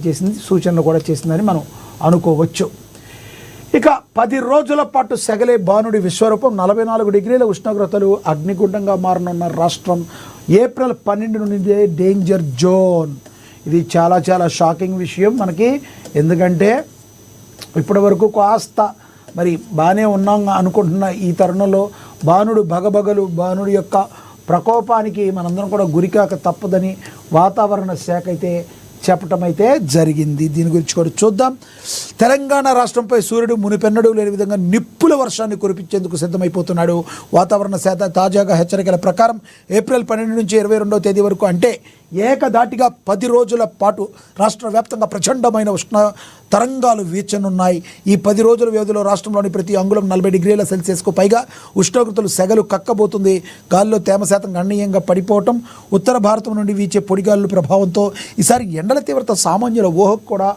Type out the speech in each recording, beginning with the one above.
చేసింది, సూచనలు కూడా చేసిందని మనం అనుకోవచ్చు. ఇక 10 రోజుల పాటు సెగలే బాణుడి విశ్వరూపం. 44 డిగ్రీల ఉష్ణోగ్రతలు అగ్నిగుండంగా మారనున్న రాష్ట్రం. ఏప్రిల్ 12 నుండి డేంజర్ జోన్. ఇది చాలా చాలా షాకింగ్ విషయం మనకి. ఎందుకంటే ఇప్పటి వరకు కాస్త మరి బాగానే ఉన్నాం అనుకుంటున్న ఈ తరుణంలో బాణుడు బాణుడి యొక్క ప్రకోపానికి మనందరం కూడా గురికాక తప్పదని వాతావరణ శాఖ అయితే చెప్పటం అయితే జరిగింది. దీని గురించి కూడా చూద్దాం. తెలంగాణ రాష్ట్రంపై సూర్యుడు మునిపెన్నడూ లేని విధంగా నిప్పుల వర్షాన్ని కురిపించేందుకు సిద్ధమైపోతున్నాడు. వాతావరణ శాఖ తాజాగా హెచ్చరికల ప్రకారం ఏప్రిల్ 12 నుంచి 22వ తేదీ వరకు అంటే ఏకధాటిగా 10 రోజుల పాటు రాష్ట్ర వ్యాప్తంగా ప్రచండమైన ఉష్ణ తరంగాలు వీచనున్నాయి. ఈ 10 రోజుల వ్యవధిలో రాష్ట్రంలోని ప్రతి అంగుళం 40 డిగ్రీల సెల్సియస్కు పైగా ఉష్ణోగ్రతలు సెగలు కక్కబోతుంది. గాలిలో తేమ శాతం గణనీయంగా పడిపోవటం, ఉత్తర భారతం నుండి వీచే పొడిగాలుల ప్రభావంతో ఈసారి ఎండల తీవ్రత సామాన్యుల ఊహకు కూడా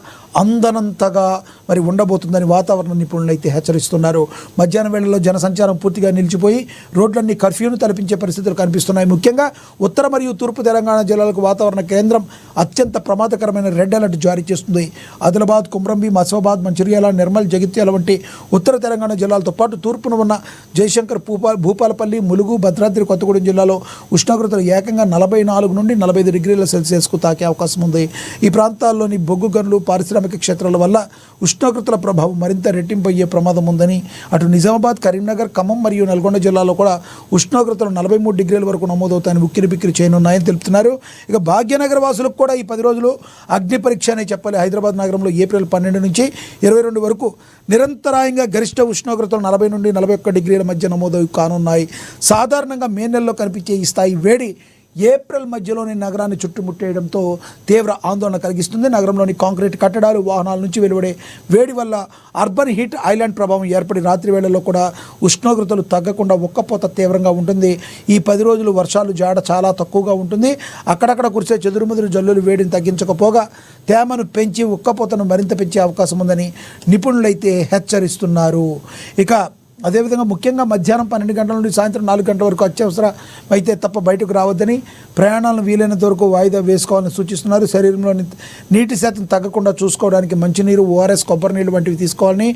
అందనంతగా మరి ఉండబోతుందని వాతావరణ నిపుణులు అయితే హెచ్చరిస్తున్నారు. మధ్యాహ్నం వేళల్లో జనసంచారం పూర్తిగా నిలిచిపోయి రోడ్లన్నీ కర్ఫ్యూను తలపించే పరిస్థితులు కనిపిస్తున్నాయి. ముఖ్యంగా ఉత్తర మరియు తూర్పు తెలంగాణ జిల్లాలకు వాతావరణ కేంద్రం అత్యంత ప్రమాదకరమైన రెడ్ అలర్ట్ జారీ చేస్తుంది. ఆదిలాబాద్, కుమ్రంభీం, ఆసిఫాబాద్, మంచిర్యాల, నిర్మల్, జగిత్యాల వంటి ఉత్తర తెలంగాణ జిల్లాలతో పాటు తూర్పున ఉన్న జయశంకర్, భూపాలపల్లి, ములుగు, భద్రాద్రి కొత్తగూడెం జిల్లాలో ఉష్ణోగ్రతలు ఏకంగా 44 నుండి 45 డిగ్రీల సెల్సియస్కు తాకే అవకాశం ఉంది. ఈ ప్రాంతాల్లోని బొగ్గు గనులు, పారిశ్రామిక క్షేత్రాల వల్ల ఉష్ణోగ్రతల ప్రభావం మరింత రెట్టింపు అయ్యే ప్రమాదం ఉందని అటు నిజామాబాద్, కరీంనగర్, ఖమ్మం మరియు నల్గొండ జిల్లాలో కూడా ఉష్ణోగ్రతలు 43 డిగ్రీల వరకు నమోదవుతాయని ఉక్కిరిబిక్కిరి చేయనున్నాయని తెలుపుతున్నారు. ఇక భాగ్యనగర వాసులకు కూడా ఈ 10 రోజులు అగ్ని పరీక్ష అనే చెప్పాలి. హైదరాబాద్ నగరంలో ఏప్రిల్ 12 నుంచి 22 వరకు నిరంతరాయంగా గరిష్ట ఉష్ణోగ్రతలు 40 నుండి 41 డిగ్రీల మధ్య నమోదు కానున్నాయి. సాధారణంగా మే నెలలో కనిపించే ఈ స్థాయి వేడి ఏప్రిల్ మధ్యలోని నగరాన్ని చుట్టుముట్టేయడంతో తీవ్ర ఆందోళన కలిగిస్తుంది. నగరంలోని కాంక్రీట్ కట్టడాలు, వాహనాల నుంచి వెలువడే వేడి వల్ల అర్బన్ హీట్ ఐలాండ్ ప్రభావం ఏర్పడి రాత్రి వేళల్లో కూడా ఉష్ణోగ్రతలు తగ్గకుండా ఉక్కపోత తీవ్రంగా ఉంటుంది. ఈ 10 రోజులు వర్షాలు జాడ చాలా తక్కువగా ఉంటుంది. అక్కడక్కడ కురిసే చెదురుముదురు జల్లులు వేడిని తగ్గించకపోగా తేమను పెంచి ఉక్కపోతను మరింత పెంచే అవకాశం ఉందని నిపుణులైతే హెచ్చరిస్తున్నారు. ఇక అదేవిధంగా ముఖ్యంగా మధ్యాహ్నం 12 గంటల నుండి సాయంత్రం 4 గంటల వరకు అత్యవసరం అయితే తప్ప బయటకు రావద్దని, ప్రయాణాలను వీలైనంత వరకు వాయిదా వేసుకోవాలని సూచిస్తున్నారు. శరీరంలోని నీటి శాతం తగ్గకుండా చూసుకోవడానికి మంచినీరు, ఓఆర్ఎస్, కొబ్బరి నీళ్ళు వంటివి తీసుకోవాలని,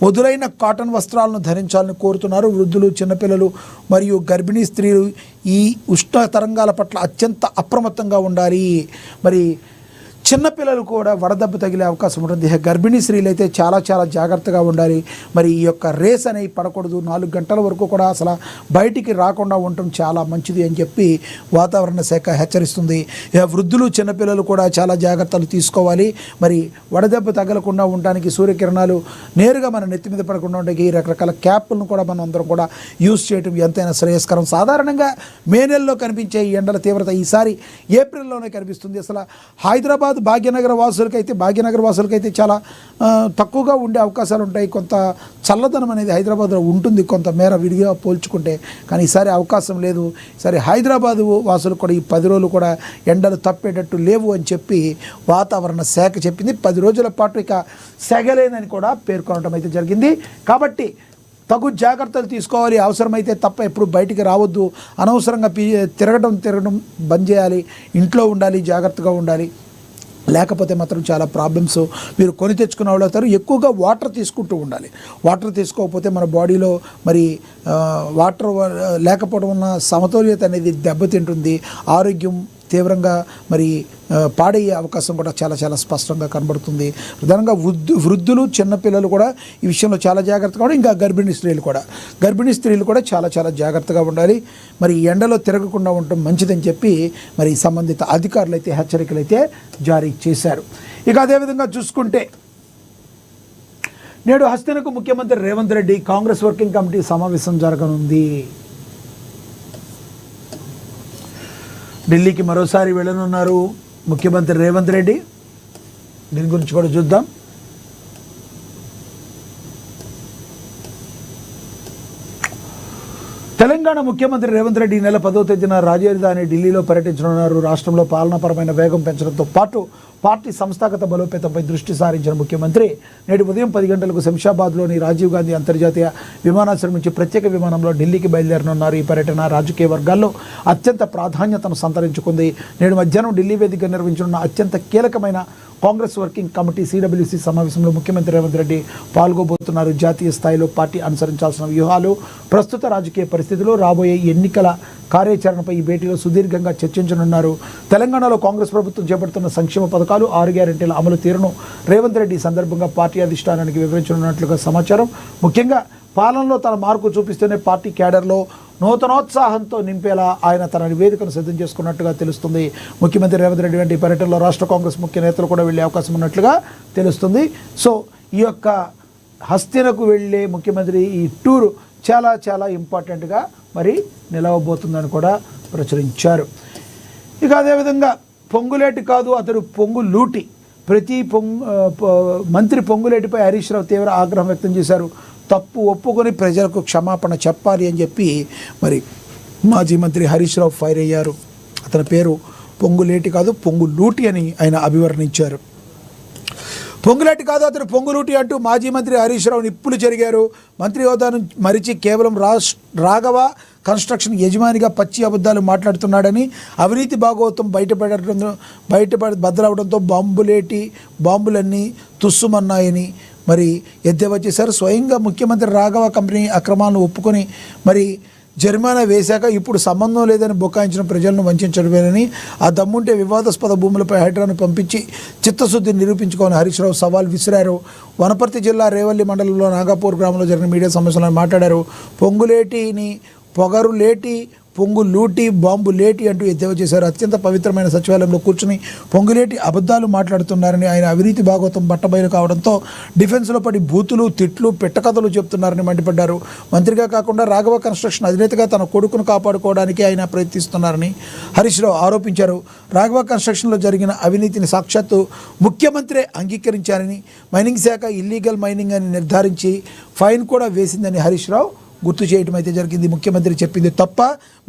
వదులైన కాటన్ వస్త్రాలను ధరించాలని కోరుతున్నారు. వృద్ధులు, చిన్నపిల్లలు మరియు గర్భిణీ స్త్రీలు ఈ ఉష్ణ తరంగాల పట్ల అత్యంత అప్రమత్తంగా ఉండాలి. మరి చిన్నపిల్లలు కూడా వడదెబ్బ తగిలే అవకాశం ఉంటుంది. గర్భిణీ స్త్రీలు అయితే చాలా చాలా జాగ్రత్తగా ఉండాలి. మరి ఈ యొక్క రేస్ అనేవి పడకూడదు. 4 గంటల వరకు కూడా అసలు బయటికి రాకుండా ఉండటం చాలా మంచిది అని చెప్పి వాతావరణ శాఖ హెచ్చరిస్తుంది. వృద్ధులు, చిన్నపిల్లలు కూడా చాలా జాగ్రత్తలు తీసుకోవాలి. మరి వడదెబ్బ తగలకుండా ఉండడానికి సూర్యకిరణాలు నేరుగా మన నెత్తి మీద పడకుండా ఉండడానికి రకరకాల క్యాప్లను కూడా మనం అందరం కూడా యూజ్ చేయడం ఎంతైనా శ్రేయస్కరం. సాధారణంగా మే నెలలో కనిపించే ఈ ఎండల తీవ్రత ఈసారి ఏప్రిల్లోనే కనిపిస్తుంది. అసలు హైదరాబాద్, భాగ్యనగర వాసులకైతే చాలా తక్కువగా ఉండే అవకాశాలు ఉంటాయి. కొంత చల్లదనం అనేది హైదరాబాద్లో ఉంటుంది కొంత మేర విడిగా పోల్చుకుంటే. కానీ ఈసారి అవకాశం లేదు. ఈసారి హైదరాబాదు వాసులు కూడా ఈ 10 రోజులు కూడా ఎండలు తప్పేటట్టు లేవు అని చెప్పి వాతావరణ శాఖ చెప్పింది. 10 రోజుల పాటు ఇక సెగలేదని కూడా పేర్కొనడం అయితే జరిగింది. కాబట్టి తగు జాగ్రత్తలు తీసుకోవాలి. అవసరమైతే తప్ప ఎప్పుడు బయటికి రావద్దు. అనవసరంగా తిరగడం బంద్ చేయాలి. ఇంట్లో ఉండాలి, జాగ్రత్తగా ఉండాలి. లేకపోతే మాత్రం చాలా ప్రాబ్లమ్స్ మీరు కొని తెచ్చుకున్న వాళ్ళు అవుతారు. ఎక్కువగా వాటర్ తీసుకుంటూ ఉండాలి. వాటర్ తీసుకోకపోతే మన బాడీలో మరి వాటర్ లేకపోవడం వలన సమతుల్యత అనేది దెబ్బతింటుంది. ఆరోగ్యం తీవ్రంగా మరి పాడయ్యే అవకాశం కూడా చాలా చాలా స్పష్టంగా కనబడుతుంది. ప్రధానంగా వృద్ధులు, చిన్నపిల్లలు కూడా ఈ విషయంలో చాలా జాగ్రత్తగా ఉండాలి. ఇంకా గర్భిణీ స్త్రీలు కూడా చాలా చాలా జాగ్రత్తగా ఉండాలి. మరి ఎండలో తిరగకుండా ఉండటం మంచిదని చెప్పి మరి సంబంధిత అధికారులు అయితే హెచ్చరికలు అయితే జారీ చేశారు. ఇక అదేవిధంగా చూసుకుంటే నేడు హస్తినకు ముఖ్యమంత్రి రేవంత్ రెడ్డి కాంగ్రెస్ వర్కింగ్ కమిటీ సమావేశం జరగనుంది. ఢిల్లీకి మరోసారి వెళ్ళనున్నారు ముఖ్యమంత్రి రేవంత్ రెడ్డి. దీని గురించి కూడా చూద్దాం. తెలంగాణ ముఖ్యమంత్రి రేవంత్ రెడ్డి నెల 10వ తేదీన రాజధాని ఢిల్లీలో పర్యటించనున్నారు. రాష్ట్రంలో పాలనాపరమైన వేగం పెంచడంతో పాటు పార్టీ సంస్థాగత బలోపేతంపై దృష్టి సారించిన ముఖ్యమంత్రి నేడు ఉదయం 10 గంటలకు శంషాబాద్లోని రాజీవ్ గాంధీ అంతర్జాతీయ విమానాశ్రయం నుంచి ప్రత్యేక విమానంలో ఢిల్లీకి బయలుదేరనున్నారు. ఈ పర్యటన రాజకీయ వర్గాల్లో అత్యంత ప్రాధాన్యతను సంతరించుకుంది. నేడు మధ్యాహ్నం ఢిల్లీ వేదికగా నిర్వహించనున్న అత్యంత కీలకమైన కాంగ్రెస్ వర్కింగ్ కమిటీ సిడబ్ల్యూసి సమావేశంలో ముఖ్యమంత్రి రేవంత్ రెడ్డి పాల్గొబోతున్నారు. జాతీయ స్థాయిలో పార్టీ అనుసరించాల్సిన వ్యూహాలు, ప్రస్తుత రాజకీయ పరిస్థితులు, రాబోయే ఎన్నికల కార్యాచరణపై ఈ భేటీలో సుదీర్ఘంగా చర్చించనున్నారు. తెలంగాణలో కాంగ్రెస్ ప్రభుత్వం చేపడుతున్న సంక్షేమ పథకాలు, 6 గ్యారెంటీల అమలు తీరును రేవంత్ రెడ్డి ఈ సందర్భంగా పార్టీ అధిష్టానానికి వివరించనున్నట్లుగా సమాచారం. ముఖ్యంగా పాలనలో తన మార్పు చూపిస్తూనే పార్టీ క్యాడర్లో నూతనోత్సాహంతో నింపేలా ఆయన తన నివేదికను సిద్ధం చేసుకున్నట్టుగా తెలుస్తుంది. ముఖ్యమంత్రి రేవంత్ రెడ్డి వంటి పర్యటనలో రాష్ట్ర కాంగ్రెస్ ముఖ్య నేతలు కూడా వెళ్ళే అవకాశం ఉన్నట్లుగా తెలుస్తుంది. సో ఈ యొక్క హస్తినకు వెళ్ళే ముఖ్యమంత్రి ఈ టూర్ చాలా చాలా ఇంపార్టెంట్గా మరి నిలవబోతుందని కూడా ప్రచురించారు. ఇక అదేవిధంగా పొంగులేటి కాదు అతడు పొంగులూటి. మంత్రి పొంగులేటిపై హరీష్ రావు తీవ్ర ఆగ్రహం వ్యక్తం చేశారు. తప్పు ఒప్పుకొని ప్రజలకు క్షమాపణ చెప్పాలి అని చెప్పి మరి మాజీ మంత్రి హరీష్ రావు ఫైర్ అయ్యారు. అతని పేరు పొంగులేటి కాదు పొంగులూటి అని ఆయన అభివర్ణించారు. పొంగులేటి కాదు అతను పొంగులూటి అంటూ మాజీ మంత్రి హరీష్ రావు నిప్పులు చెరిగారు. మంత్రి హోదాను మరిచి కేవలం రాఘవ కన్స్ట్రక్షన్ యజమానిగా పచ్చి అబద్ధాలు మాట్లాడుతున్నాడని, అవినీతి భాగవతం బద్దలవడంతో బాంబులన్నీ తుస్సుమన్నాయని మరి ఎద్దేవా చేశారు. స్వయంగా ముఖ్యమంత్రి రాఘవ కంపెనీ అక్రమాలను ఒప్పుకొని మరి జరిమానా వేశాక ఇప్పుడు సంబంధం లేదని బుకాయించిన ప్రజలను వంచడమేనని, ఆ దమ్ముంటే వివాదాస్పద భూములపై హైడ్రాను పంపించి చిత్తశుద్ధి నిరూపించుకోవాలని హరీష్ రావు సవాల్ విసిరారు. వనపర్తి జిల్లా రేవల్లి మండలంలో నాగాపూర్ గ్రామంలో జరిగిన మీడియా సమావేశంలో మాట్లాడారు. పొంగులేటిని పొగరులేటి, పొంగులూటి, బాంబులేటి అంటూ ఎద్దేవా చేశారు. అత్యంత పవిత్రమైన సచివాలయంలో కూర్చుని పొంగులేటి అబద్ధాలు మాట్లాడుతున్నారని, ఆయన అవినీతి భాగవతం బట్టబయలు కావడంతో డిఫెన్స్లో పడి బూతులు, తిట్లు, పెట్టకథలు చెప్తున్నారని మండిపడ్డారు. మంత్రిగా కాకుండా రాఘవ కన్స్ట్రక్షన్ అధినేతగా తన కొడుకును కాపాడుకోవడానికి ఆయన ప్రయత్నిస్తున్నారని హరీష్ రావు ఆరోపించారు. రాఘవ కన్స్ట్రక్షన్లో జరిగిన అవినీతిని సాక్షాత్తు ముఖ్యమంత్రి అంగీకరించారని, మైనింగ్ శాఖ ఇల్లీగల్ మైనింగ్ అని నిర్ధారించి ఫైన్ కూడా వేసిందని హరీష్ రావు గుర్తు చేయడం అయితే జరిగింది. ముఖ్యమంత్రి చెప్పింది తప్ప,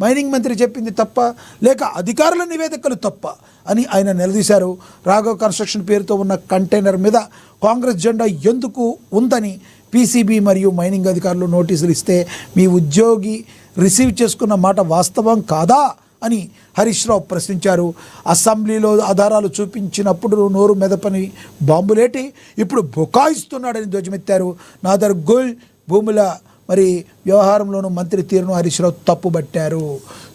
మైనింగ్ మంత్రి చెప్పింది తప్ప, లేక అధికారుల నివేదికలు తప్ప అని ఆయన నిలదీశారు. రాఘవ్ కన్స్ట్రక్షన్ పేరుతో ఉన్న కంటైనర్ మీద కాంగ్రెస్ జెండా ఎందుకు ఉందని పీసీబీ మరియు మైనింగ్ అధికారులు నోటీసులు ఇస్తే మీ ఉద్యోగి రిసీవ్ చేసుకున్న మాట వాస్తవం కాదా అని హరీష్ రావు ప్రశ్నించారు. అసెంబ్లీలో ఆధారాలు చూపించినప్పుడు నోరు మెదపని బాంబులేటి ఇప్పుడు బుకాయిస్తున్నాడని ధ్వజమెత్తారు. నాదర్ గోల్ భూముల మరి వ్యవహారంలోనూ మంత్రి తీరును హరీష్ రావు తప్పుబట్టారు.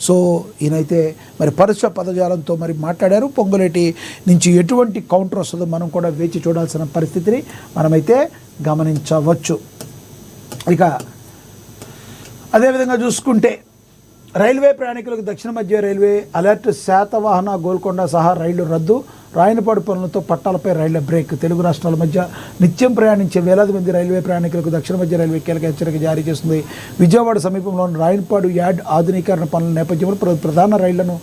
సో ఈయనైతే మరి పరుష పదజాలంతో మరి మాట్లాడారు. పొంగులేటి నుంచి ఎటువంటి కౌంటర్ వస్తుందో మనం కూడా వేచి చూడాల్సిన పరిస్థితిని మనమైతే గమనించవచ్చు. ఇక అదేవిధంగా చూసుకుంటే రైల్వే ప్రయాణికులకు దక్షిణ మధ్య రైల్వే అలర్ట్, శాతవాహన గోల్కొండ సహా రైళ్లు రద్దు, రాయనపాడు పనులతో పట్టాలపై రైళ్ల బ్రేక్. తెలుగు రాష్ట్రాల మధ్య నిత్యం ప్రయాణించే వేలాది మంది రైల్వే ప్రయాణికులకు దక్షిణ మధ్య రైల్వే కీలక హెచ్చరిక జారీ చేస్తుంది. విజయవాడ సమీపంలోని రాయనపాడు యార్డ్ ఆధునీకరణ పనుల నేపథ్యంలో ప్రధాన రైళ్లను